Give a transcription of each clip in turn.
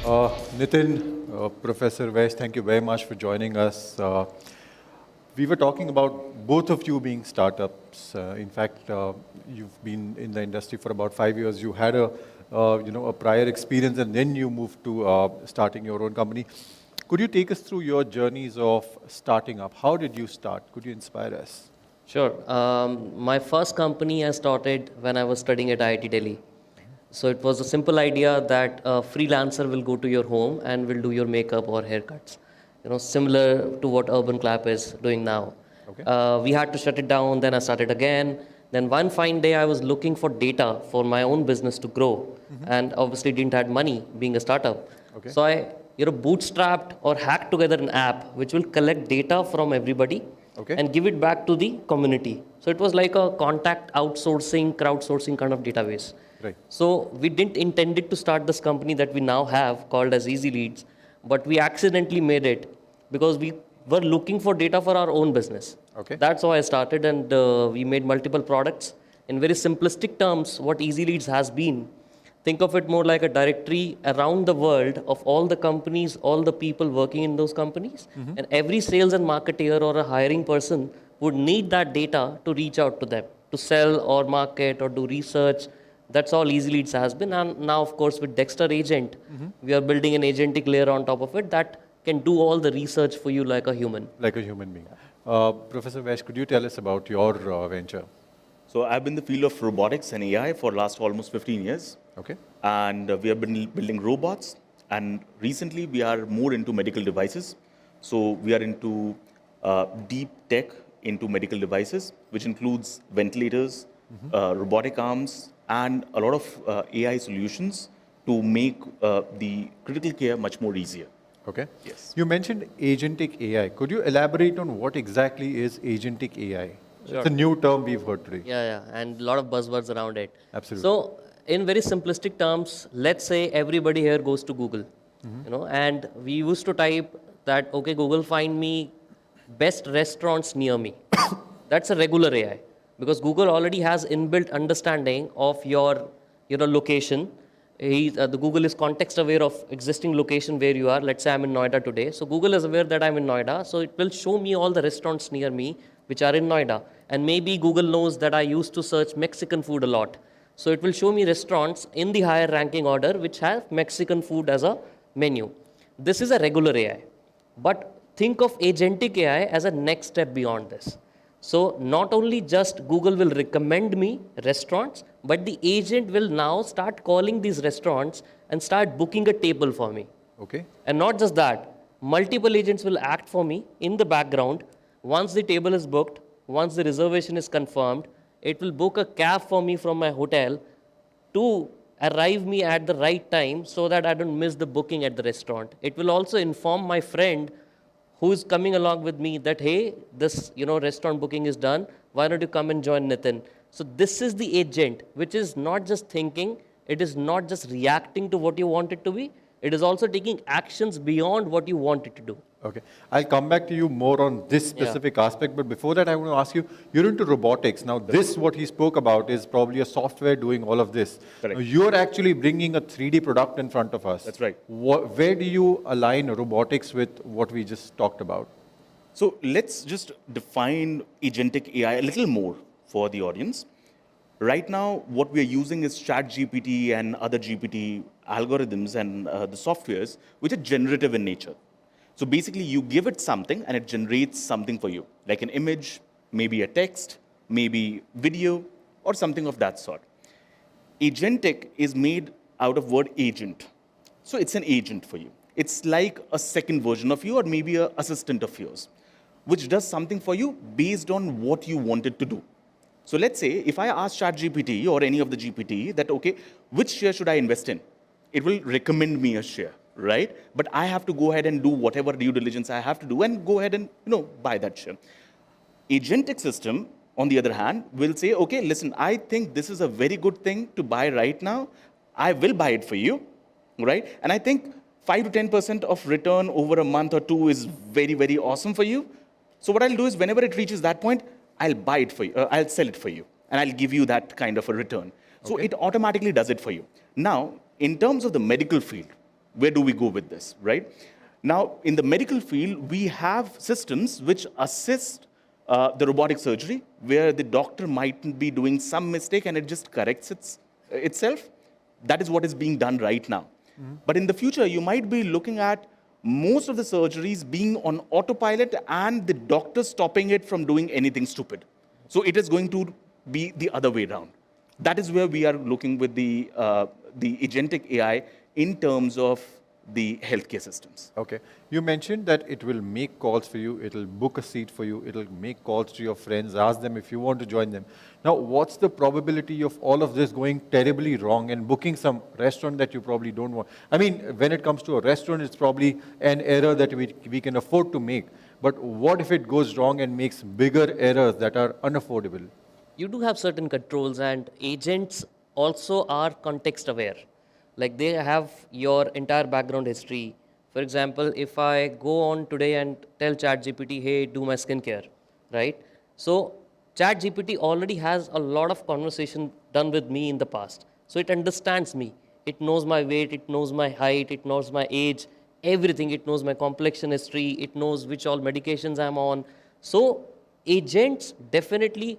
Nitin, Professor Vaish, thank you very much for joining us. We were talking about both of you being startups. In fact, you've been in the industry for about 5 years. You had a prior experience, and then you moved to starting your own company. Could you take us through your journeys of starting up? How did you start? Could you inspire us? Sure. My first company I started when I was studying at IIT Delhi. So it was a simple idea that a freelancer will go to your home and will do your makeup or haircuts. Similar to what Urban Clap is doing now. Okay. We had to shut it down. Then I started again. Then one fine day I was looking for data for my own business to grow, and obviously didn't have money being a startup. Okay. So I bootstrapped or hacked together an app which will collect data from everybody. Okay. And give it back to the community. So it was like a contact outsourcing, crowdsourcing kind of database. Right. So we didn't intend it to start this company that we now have called as EasyLeadz, but we accidentally made it because we were looking for data for our own business. Okay. That's how I started, and we made multiple products. In very simplistic terms, what EasyLeadz has been, think of it more like a directory around the world of all the companies, all the people working in those companies. And every sales and marketer or a hiring person would need that data to reach out to them, to sell or market or do research. That's all EasyLeadz has been. And now, of course, with Dexter Agent, we are building an agentic layer on top of it that can do all the research for you like a human. Like a human being. Professor Vaish, could you tell us about your venture? So I've been in the field of robotics and AI for last almost 15 years. Okay. And we have been building robots. And recently we are more into medical devices. So we are into deep tech into medical devices, which includes ventilators, robotic arms, and a lot of AI solutions to make the critical care much more easier. Okay. Yes. You mentioned agentic AI. Could you elaborate on what exactly is agentic AI? Sure. It's a new term we've heard today. Yeah, and a lot of buzzwords around it. Absolutely. So, in very simplistic terms, let's say everybody here goes to Google, and we used to type that, okay, Google, find me best restaurants near me. That's a regular AI, because Google already has inbuilt understanding of your location. The Google is context aware of existing location where you are. Let's say I'm in Noida today. So Google is aware that I'm in Noida. So it will show me all the restaurants near me which are in Noida. And maybe Google knows that I used to search Mexican food a lot. So it will show me restaurants in the higher ranking order which have Mexican food as a menu. This is a regular AI. But think of agentic AI as a next step beyond this. So not only just Google will recommend me restaurants, but the agent will now start calling these restaurants and start booking a table for me. Okay. And not just that, multiple agents will act for me in the background. Once the table is booked, once the reservation is confirmed, it will book a cab for me from my hotel to arrive me at the right time so that I don't miss the booking at the restaurant. It will also inform my friend who is coming along with me that, hey, this restaurant booking is done. Why don't you come and join Nitin? So this is the agent, which is not just thinking. It is not just reacting to what you want it to be. It is also taking actions beyond what you want it to do. Okay. I'll come back to you more on this specific aspect, but before that, I want to ask you, you're into robotics. Now, what he spoke about is probably a software doing all of this. Correct. Now, you're actually bringing a 3D product in front of us. That's right. Where do you align robotics with what we just talked about? So let's just define agentic AI a little more for the audience. Right now, what we are using is ChatGPT and other GPT algorithms and the softwares which are generative in nature. So basically, you give it something and it generates something for you, like an image, maybe a text, maybe video, or something of that sort. Agentic is made out of word agent. So it's an agent for you. It's like a second version of you or maybe an assistant of yours, which does something for you based on what you want it to do. So let's say if I ask ChatGPT or any of the GPT that, okay, which share should I invest in? It will recommend me a share, right? But I have to go ahead and do whatever due diligence I have to do and go ahead and buy that share. Agentic system, on the other hand, will say, okay, listen, I think this is a very good thing to buy right now. I will buy it for you, right? And I think 5 to 10% of return over a month or two is very, very awesome for you. So what I'll do is whenever it reaches that point, I'll buy it for you, I'll sell it for you, and I'll give you that kind of a return. So it automatically does it for you. Now, in terms of the medical field, where do we go with this, right? Now, in the medical field, we have systems which assist the robotic surgery, where the doctor might be doing some mistake and it just corrects itself. That is what is being done right now. But in the future, you might be looking at most of the surgeries being on autopilot and the doctor stopping it from doing anything stupid. So it is going to be the other way around. That is where we are looking with the agentic AI in terms of the healthcare systems. Okay. You mentioned that it will make calls for you, it'll book a seat for you, it'll make calls to your friends, ask them if you want to join them. Now, what's the probability of all of this going terribly wrong and booking some restaurant that you probably don't want? I mean, when it comes to a restaurant, it's probably an error that we can afford to make. But what if it goes wrong and makes bigger errors that are unaffordable? You do have certain controls, and agents also are context aware. Like they have your entire background history. For example, if I go on today and tell ChatGPT, hey, do my skincare, right? So ChatGPT already has a lot of conversation done with me in the past. So it understands me. It knows my weight, it knows my height, it knows my age, everything. It knows my complexion history, it knows which all medications I'm on. So agents definitely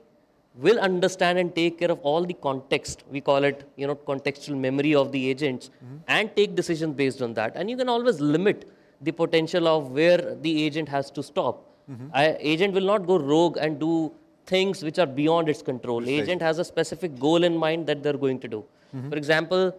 will understand and take care of all the context. We call it, contextual memory of the agents, and take decisions based on that. And you can always limit the potential of where the agent has to stop. Agent will not go rogue and do things which are beyond its control. Precisely. Agent has a specific goal in mind that they're going to do. For example,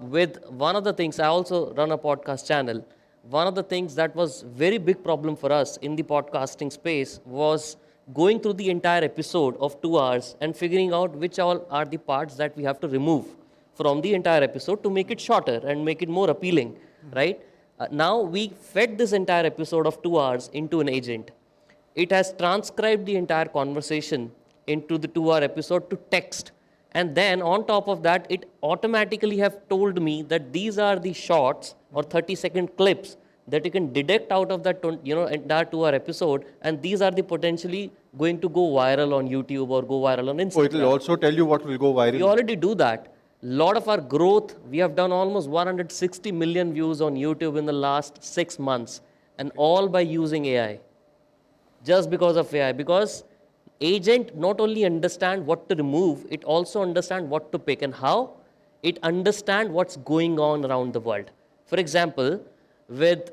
with one of the things, I also run a podcast channel. One of the things that was very big problem for us in the podcasting space was going through the entire episode of 2 hours and figuring out which all are the parts that we have to remove from the entire episode to make it shorter and make it more appealing, right? Now we fed this entire episode of 2 hours into an agent. It has transcribed the entire conversation into the 2-hour episode to text. And then on top of that, it automatically have told me that these are the shorts or 30-second clips that you can deduct out of that entire 2-hour episode, and these are the potentially going to go viral on YouTube or go viral on Instagram. Oh, it'll also tell you what will go viral. We already do that. Lot of our growth, we have done almost 160 million views on YouTube in the last 6 months, and all by using AI. Just because of AI, because agent not only understand what to remove, it also understand what to pick. And how? It understand what's going on around the world. For example, with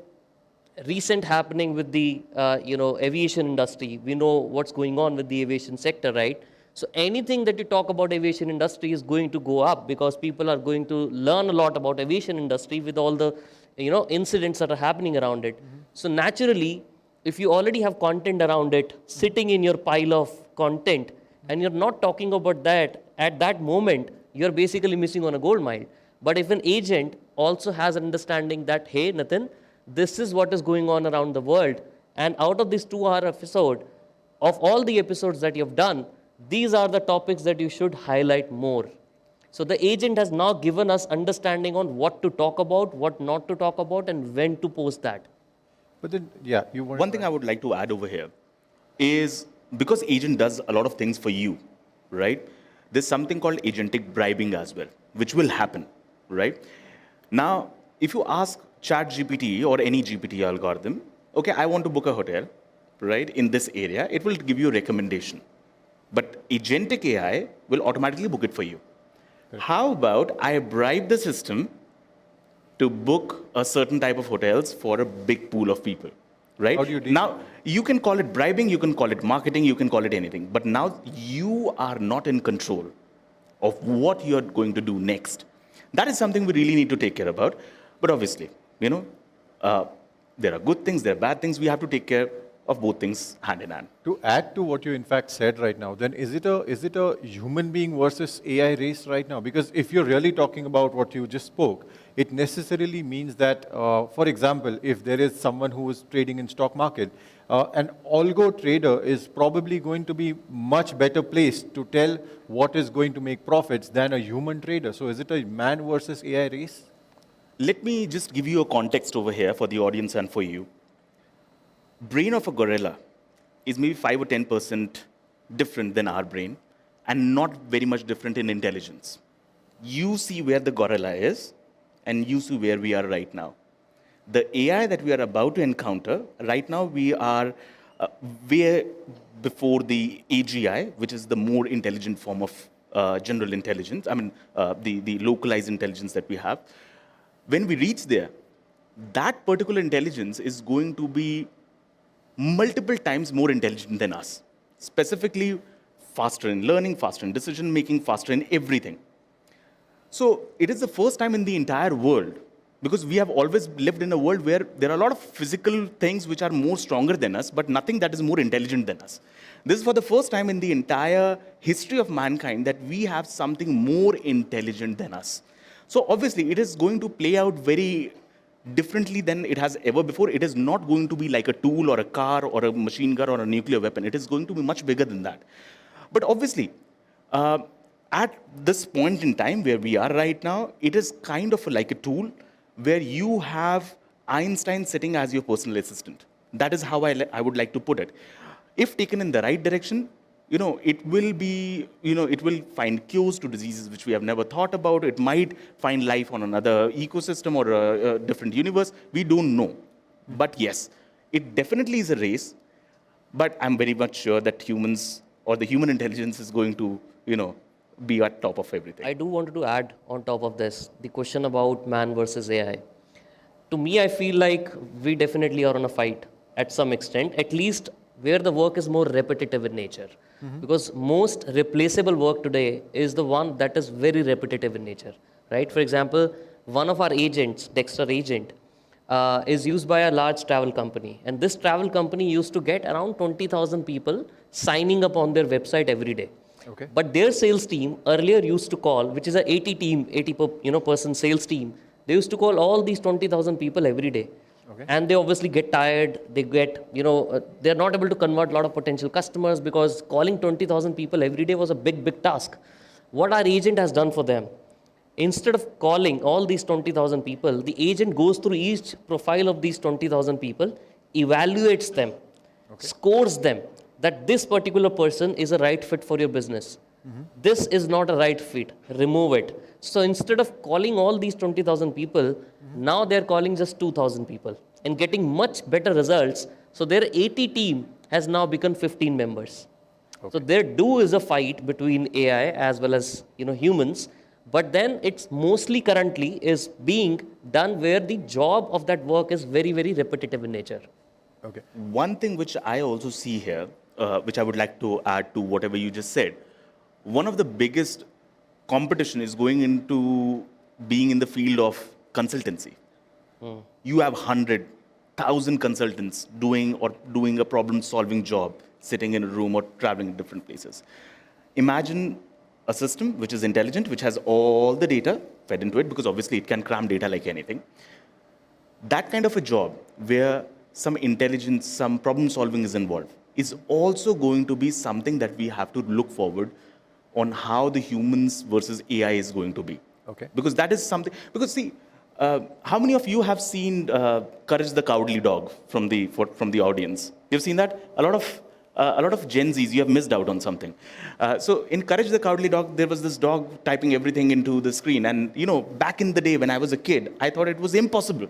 recent happening with the aviation industry, we know what's going on with the aviation sector, right? So anything that you talk about aviation industry is going to go up, because people are going to learn a lot about aviation industry with all the incidents that are happening around it. So naturally, if you already have content around it sitting in your pile of content, and you're not talking about that at that moment, you're basically missing on a gold mine. But if an agent also has an understanding that, hey, Nitin, this is what is going on around the world, and out of this 2-hour episode, of all the episodes that you've done, these are the topics that you should highlight more. So the agent has now given us understanding on what to talk about, what not to talk about, and when to post that. But then, yeah, you want One thing I would like to add over here is, because agent does a lot of things for you, right? There's something called agentic bribing as well, which will happen, right? Now, if you ask ChatGPT or any GPT algorithm, okay, I want to book a hotel, right, in this area, it will give you a recommendation. But agentic AI will automatically book it for you. Okay. How about I bribe the system to book a certain type of hotels for a big pool of people, right? How do you do now, you can call it bribing, you can call it marketing, you can call it anything. But now you are not in control of what you're going to do next. That is something we really need to take care about. But obviously, there are good things, there are bad things. We have to take care of both things hand in hand. To add to what you in fact said right now, then is it a human being versus AI race right now? Because if you're really talking about what you just spoke, it necessarily means that, for example, if there is someone who is trading in stock market, an algo trader is probably going to be much better placed to tell what is going to make profits than a human trader. So is it a man versus AI race? Let me just give you a context over here for the audience and for you. Brain of a gorilla is maybe 5 or 10% different than our brain, and not very much different in intelligence. You see where the gorilla is, and used to where we are right now. The AI that we are about to encounter, right now we are way before the AGI, which is the more intelligent form of general intelligence, the localized intelligence that we have. When we reach there, that particular intelligence is going to be multiple times more intelligent than us. Specifically, faster in learning, faster in decision making, faster in everything. So it is the first time in the entire world, because we have always lived in a world where there are a lot of physical things which are more stronger than us, but nothing that is more intelligent than us. This is for the first time in the entire history of mankind that we have something more intelligent than us. So obviously, it is going to play out very differently than it has ever before. It is not going to be like a tool or a car or a machine gun or a nuclear weapon. It is going to be much bigger than that. But obviously, at this point in time where we are right now, it is kind of like a tool where you have Einstein sitting as your personal assistant. That is how I would like to put it. If taken in the right direction, it will be, it will find cures to diseases which we have never thought about. It might find life on another ecosystem or a different universe. We don't know. But yes, it definitely is a race. But I'm very much sure that humans or the human intelligence is going to, be at top of everything. I do want to add on top of this, the question about man versus AI. To me, I feel like we definitely are on a fight at some extent, at least where the work is more repetitive in nature. Because most replaceable work today is the one that is very repetitive in nature, right? For example, one of our agents, Dexter agent, is used by a large travel company. And this travel company used to get around 20,000 people signing up on their website every day. Okay. But their sales team earlier used to call, which is a 80 person sales team. They used to call all these 20,000 people every day. Okay. And they obviously get tired. They get, they're not able to convert a lot of potential customers because calling 20,000 people every day was a big, big task. What our agent has done for them, instead of calling all these 20,000 people, the agent goes through each profile of these 20,000 people, evaluates them, scores them, that this particular person is a right fit for your business. This is not a right fit. Remove it. So instead of calling all these 20,000 people, now they're calling just 2,000 people and getting much better results. So their 80 team has now become 15 members. So their do is a fight between AI as well as humans. But then it's mostly currently is being done where the job of that work is very, very repetitive in nature. Okay. One thing which I also see here, which I would like to add to whatever you just said, one of the biggest competition is going into being in the field of consultancy. You have 100,000 consultants doing a problem-solving job, sitting in a room or traveling in different places. Imagine a system which is intelligent, which has all the data fed into it, because obviously it can cram data like anything. That kind of a job where some intelligence, some problem solving is involved is also going to be something that we have to look forward on how the humans versus AI is going to be. Okay. Because that is something, because see, how many of you have seen Courage the Cowardly Dog from the audience? You've seen that? A lot of Gen Zs, you have missed out on something. So in Courage the Cowardly Dog, there was this dog typing everything into the screen. And back in the day when I was a kid, I thought it was impossible,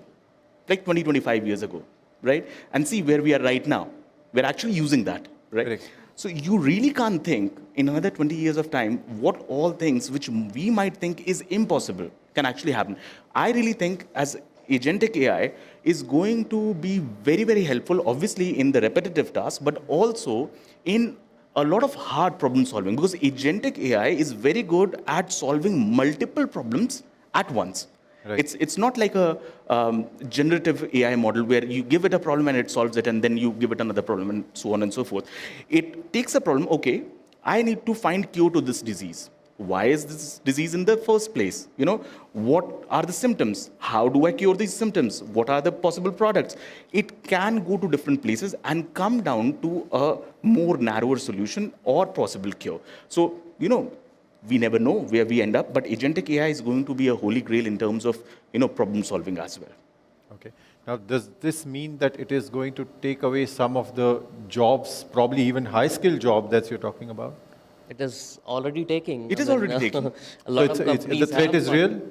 like 20, 25 years ago, right? And see where we are right now. We're actually using that, right? Correct. So you really can't think in another 20 years of time what all things which we might think is impossible can actually happen. I really think as agentic AI is going to be very, very helpful, obviously in the repetitive task, but also in a lot of hard problem solving, because agentic AI is very good at solving multiple problems at once. Right. It's not like a generative AI model where you give it a problem and it solves it, and then you give it another problem and so on and so forth. It takes a problem, okay, I need to find cure to this disease. Why is this disease in the first place? What are the symptoms? How do I cure these symptoms? What are the possible products? It can go to different places and come down to a more narrower solution or possible cure. So, we never know where we end up, but agentic AI is going to be a holy grail in terms of, problem solving as well. Okay. Now, does this mean that it is going to take away some of the jobs, probably even high-skill job that you're talking about? It is already taking. It is already taking. A lot of so companies the threat is real?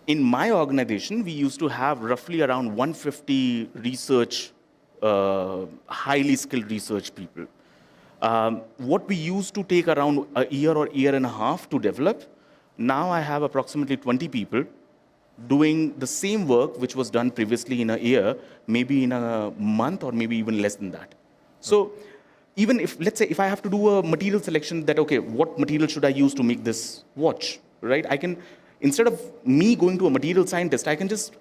In my organization, we used to have roughly around 150 research, highly skilled research people. What we used to take around a year or year and a half to develop, now I have approximately 20 people doing the same work which was done previously in a year, maybe in a month or maybe even less than that. So even if, let's say, if I have to do a material selection that, okay, what material should I use to make this watch, right? I can, instead of me going to a material scientist, I can just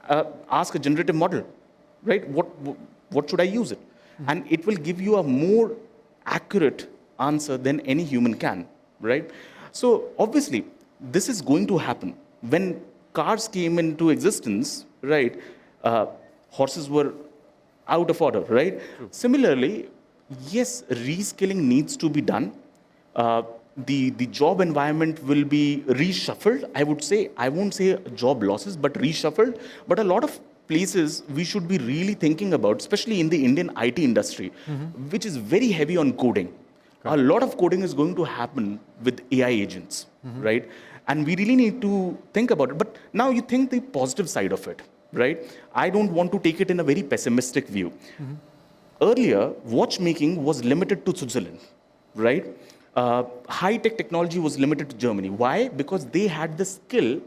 ask a generative model, right? What should I use it? And it will give you a more accurate answer than any human can, right? So obviously, this is going to happen. When cars came into existence, right, horses were out of order, right? True. Similarly, yes, reskilling needs to be done. The job environment will be reshuffled. I would say, I won't say job losses, but reshuffled. But a lot of places we should be really thinking about, especially in the Indian IT industry, which is very heavy on coding. Okay. A lot of coding is going to happen with AI agents, right? And we really need to think about it. But now you think the positive side of it, right? I don't want to take it in a very pessimistic view. Earlier, watchmaking was limited to Switzerland, right? High-tech technology was limited to Germany. Why? Because they had the skill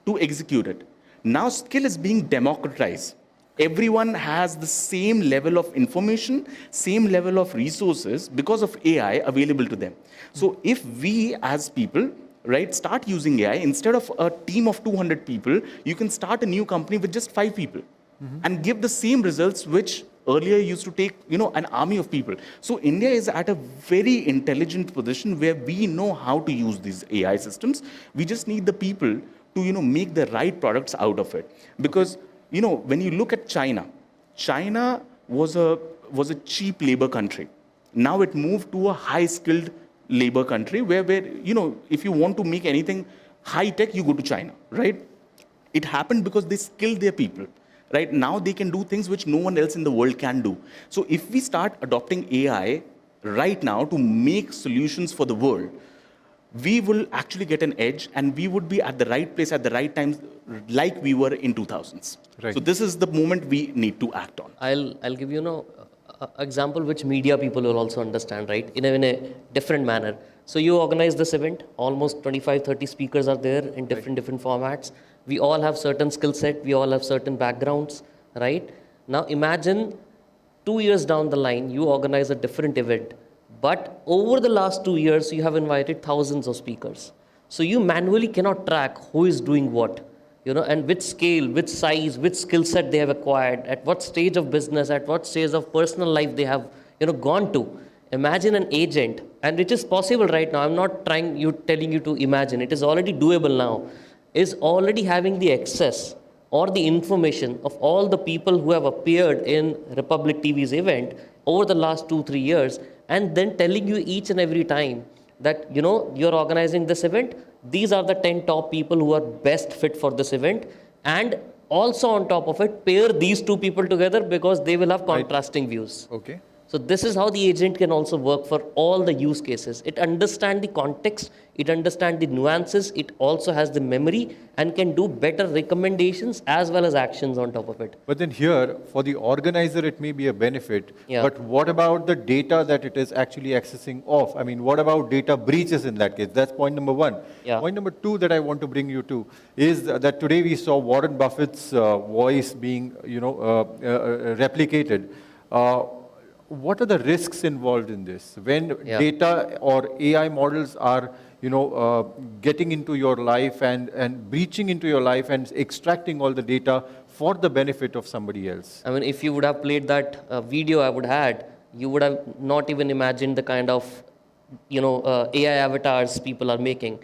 to execute it. Now skill is being democratized. Everyone has the same level of information, same level of resources because of AI available to them. So if we as people, right, start using AI, instead of a team of 200 people, you can start a new company with just 5 people and give the same results which earlier used to take, an army of people. So India is at a very intelligent position where we know how to use these AI systems. We just need the people to, make the right products out of it. Because, when you look at China, China was a cheap labor country. Now it moved to a high-skilled labor country where, if you want to make anything high-tech, you go to China, right? It happened because they skilled their people. Right now, they can do things which no one else in the world can do. So if we start adopting AI right now to make solutions for the world, we will actually get an edge and we would be at the right place at the right time like we were in 2000s. Right. So this is the moment we need to act on. I'll give you an example which media people will also understand, right? In a different manner. So you organize this event, almost 25, 30 speakers are there in different formats. We all have certain skill set, we all have certain backgrounds, right? Now imagine 2 years down the line, you organize a different event, but over the last 2 years, you have invited thousands of speakers. So you manually cannot track who is doing what, and which scale, which size, which skill set they have acquired, at what stage of business, at what stage of personal life they have, gone to. Imagine an agent, and it is possible right now. I'm not telling you to imagine. It is already doable now. Is already having the access or the information of all the people who have appeared in Republic TV's event over the last 2-3 years, and then telling you each and every time that, you're organizing this event, these are the 10 top people who are best fit for this event, and also on top of it, pair these 2 people together because they will have contrasting views. Okay. So this is how the agent can also work for all the use cases. It understands the context, it understands the nuances, it also has the memory and can do better recommendations as well as actions on top of it. But then here, for the organizer, it may be a benefit. Yeah. But what about the data that it is actually accessing of? I mean, what about data breaches in that case? That's point number 1. Yeah. Point number 2 that I want to bring you to is that today we saw Warren Buffett's voice being, replicated. What are the risks involved in this? When data or AI models are, getting into your life and breaching into your life and extracting all the data for the benefit of somebody else. I mean, if you would have played that video I would had, you would have not even imagined the kind of, AI avatars people are making.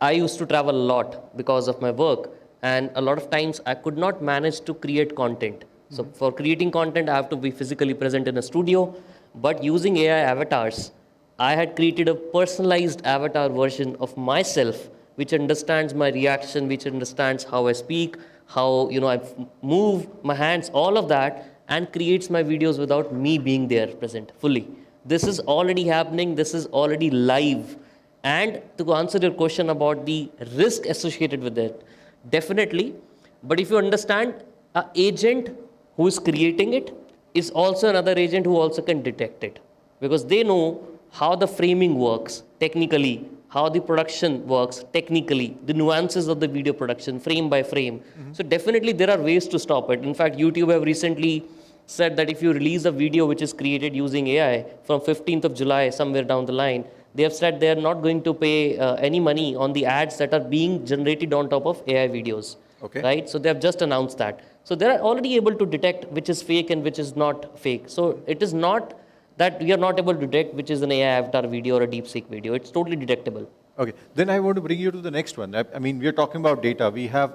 I used to travel a lot because of my work, and a lot of times I could not manage to create content. So for creating content, I have to be physically present in a studio, but using AI avatars, I had created a personalized avatar version of myself, which understands my reaction, which understands how I speak, how, I move my hands, all of that, and creates my videos without me being there present fully. This is already happening. This is already live. And to answer your question about the risk associated with it, Definitely. But if you understand, an agent who is creating it is also another agent who also can detect it. Because they know how the framing works technically, how the production works technically, the nuances of the video production, frame by frame. So definitely there are ways to stop it. In fact, YouTube have recently said that if you release a video which is created using AI from 15th of July, somewhere down the line, they have said they are not going to pay any money on the ads that are being generated on top of AI videos. Okay. Right? So they have just announced that. So they are already able to detect which is fake and which is not fake. So it is not that we are not able to detect which is an AI avatar video or a DeepSeek video. It's totally detectable. Okay, then I want to bring you to the next one. I mean, we're talking about data.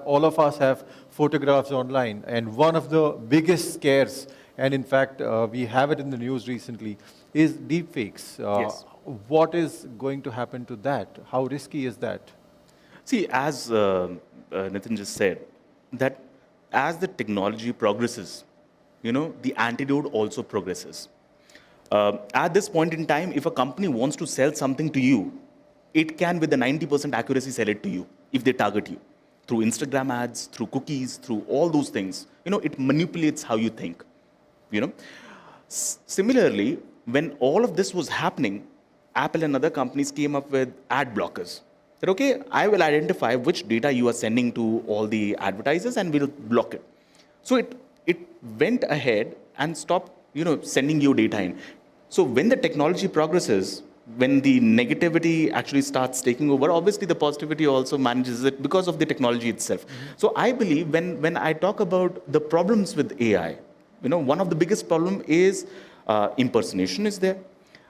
All of us have photographs online, and one of the biggest scares, and in fact, we have it in the news recently, is deepfakes. Yes. What is going to happen to that? How risky is that? See, as Nitin just said, that as the technology progresses, the antidote also progresses. At this point in time, if a company wants to sell something to you, it can, with a 90% accuracy, sell it to you if they target you through Instagram ads, through cookies, through all those things. It manipulates how you think. Similarly, when all of this was happening, Apple and other companies came up with ad blockers. That, okay, I will identify which data you are sending to all the advertisers and we'll block it. So it went ahead and stopped, sending you data in. So when the technology progresses, when the negativity actually starts taking over, obviously the positivity also manages it because of the technology itself. So I believe when I talk about the problems with AI, one of the biggest problem is impersonation is there.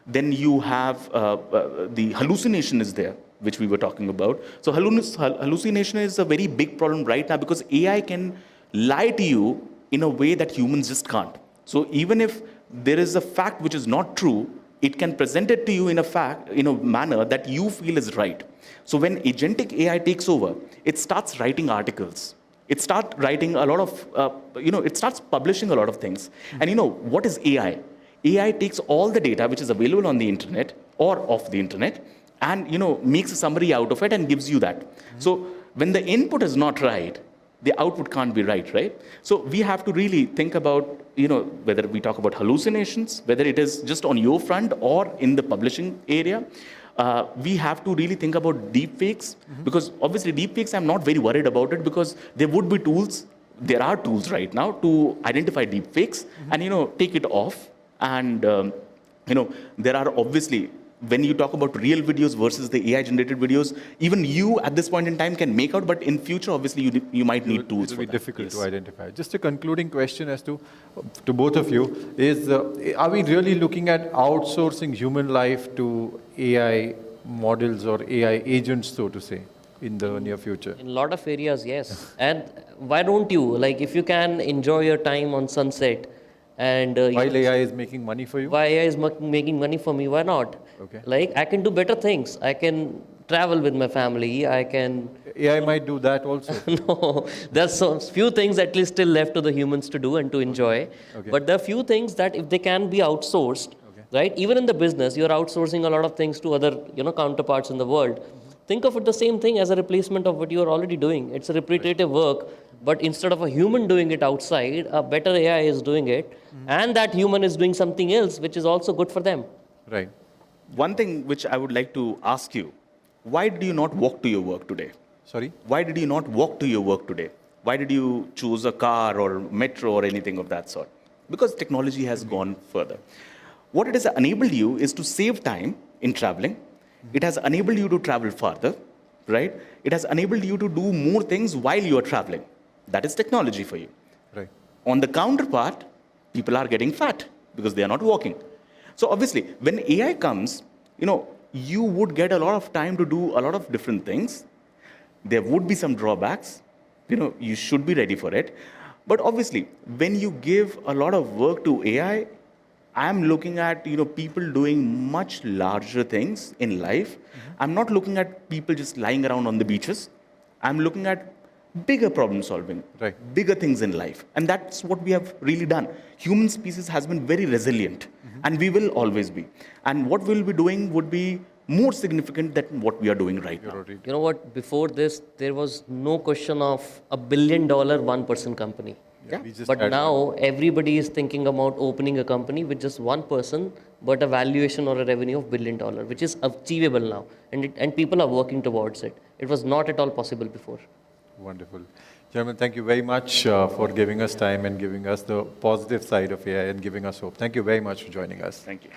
Then you have the hallucination is there, which we were talking about. So hallucination is a very big problem right now because AI can lie to you in a way that humans just can't. So even if there is a fact which is not true, it can present it to you in a manner that you feel is right. So when agentic AI takes over, it starts writing articles. It starts writing a lot of, it starts publishing a lot of things. And what is AI? AI takes all the data which is available on the internet or off the internet and, makes a summary out of it and gives you that. So when the input is not right, the output can't be right? So we have to really think about, whether we talk about hallucinations, whether it is just on your front or in the publishing area. We have to really think about deepfakes because obviously deepfakes, I'm not very worried about it because there would be tools. There are tools right now to identify deepfakes and, take it off. And, there are obviously, when you talk about real videos versus the AI-generated videos, even you at this point in time can make out, but in future, obviously, you might need tools for that. It will be difficult to identify. Just a concluding question as to both of you is, are we really looking at outsourcing human life to AI models or AI agents, so to say, in the near future? In a lot of areas, yes. And why don't you? Like, if you can enjoy your time on sunset, and while AI is making money for you? Why AI is making money for me? Why not? Okay. Like, I can do better things. I can travel with my family. I can. AI might do that also. No, there's so few things at least still left to the humans to do and to enjoy. Okay. But there are few things that if they can be outsourced, right? Even in the business, you're outsourcing a lot of things to other, counterparts in the world. Think of it the same thing as a replacement of what you're already doing. It's a repetitive work, but instead of a human doing it outside, a better AI is doing it, and that human is doing something else, which is also good for them. Right. One thing which I would like to ask you, why did you not walk to your work today? Sorry? Why did you not walk to your work today? Why did you choose a car or metro or anything of that sort? Because technology has gone further. What it has enabled you is to save time in traveling. It has enabled you to travel farther, right? It has enabled you to do more things while you are traveling. That is technology for you. Right. On the counterpart, people are getting fat because they are not walking. So obviously, when AI comes, you would get a lot of time to do a lot of different things. There would be some drawbacks. You should be ready for it. But obviously, when you give a lot of work to AI, I'm looking at people doing much larger things in life. I'm not looking at people just lying around on the beaches. I'm looking at bigger problem solving, right, bigger things in life. And that's what we have really done. Human species has been very resilient, and we will always be. And what we'll be doing would be more significant than what we are doing right You're now. already- You know what? Before this, there was no question of $1 billion one-person company. Yeah, we just But had now everybody is thinking about opening a company with just one person, but a valuation or a revenue of $1 billion, which is achievable now, and people are working towards it. It was not at all possible before. Wonderful. Gentlemen, thank you very much for giving us time and giving us the positive side of AI and giving us hope. Thank you very much for joining us. Thank you.